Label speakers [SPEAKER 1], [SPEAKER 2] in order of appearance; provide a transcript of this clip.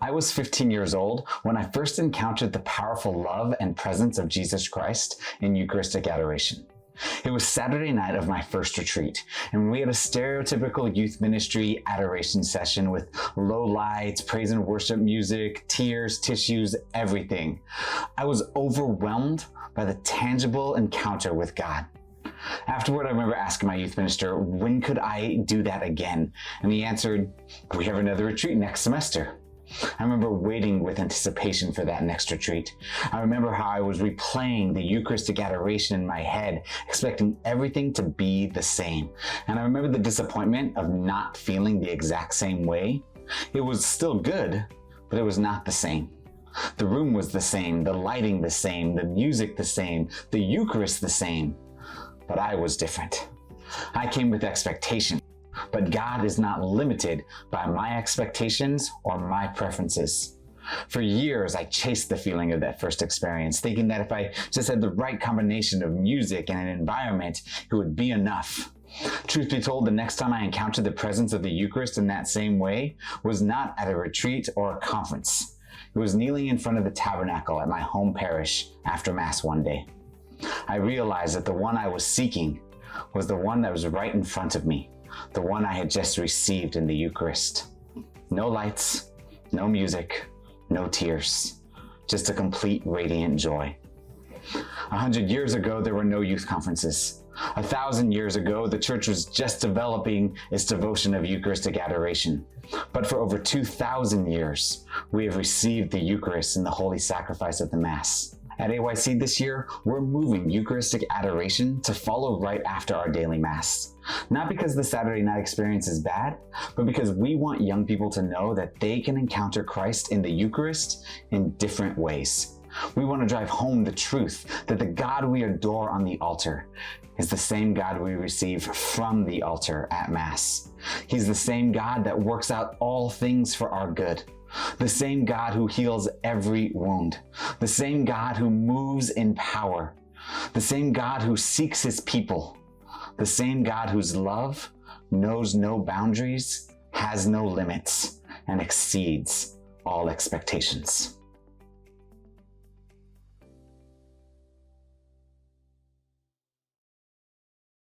[SPEAKER 1] I was 15 years old when I first encountered the powerful love and presence of Jesus Christ in Eucharistic Adoration. It was Saturday night of my first retreat, and we had a stereotypical youth ministry adoration session with low lights, praise and worship music, tears, tissues, everything. I was overwhelmed by the tangible encounter with God. Afterward, I remember asking my youth minister, when could I do that again? And he answered, we have another retreat next semester. I remember waiting with anticipation for that next retreat. I remember how I was replaying the Eucharistic Adoration in my head, expecting everything to be the same. And I remember the disappointment of not feeling the exact same way. It was still good, but it was not the same. The room was the same, the lighting the same, the music the same, the Eucharist the same. But I was different. I came with expectation. But God is not limited by my expectations or my preferences. For years, I chased the feeling of that first experience, thinking that if I just had the right combination of music and an environment, it would be enough. Truth be told, the next time I encountered the presence of the Eucharist in that same way was not at a retreat or a conference. It was kneeling in front of the tabernacle at my home parish after Mass one day. I realized that the one I was seeking was the one that was right in front of me. The one I had just received in the Eucharist. No lights, no music, no tears, just a complete radiant joy. 100 years ago, there were no youth conferences. 1,000 years ago, the church was just developing its devotion of Eucharistic adoration. But for over 2,000 years, we have received the Eucharist in the holy sacrifice of the Mass. At AYC this year, we're moving Eucharistic adoration to follow right after our daily Mass. Not because the Saturday night experience is bad, but because we want young people to know that they can encounter Christ in the Eucharist in different ways. We want to drive home the truth that the God we adore on the altar is the same God we receive from the altar at Mass. He's the same God that works out all things for our good. The same God who heals every wound. The same God who moves in power. The same God who seeks his people. The same God whose love knows no boundaries, has no limits, and exceeds all expectations.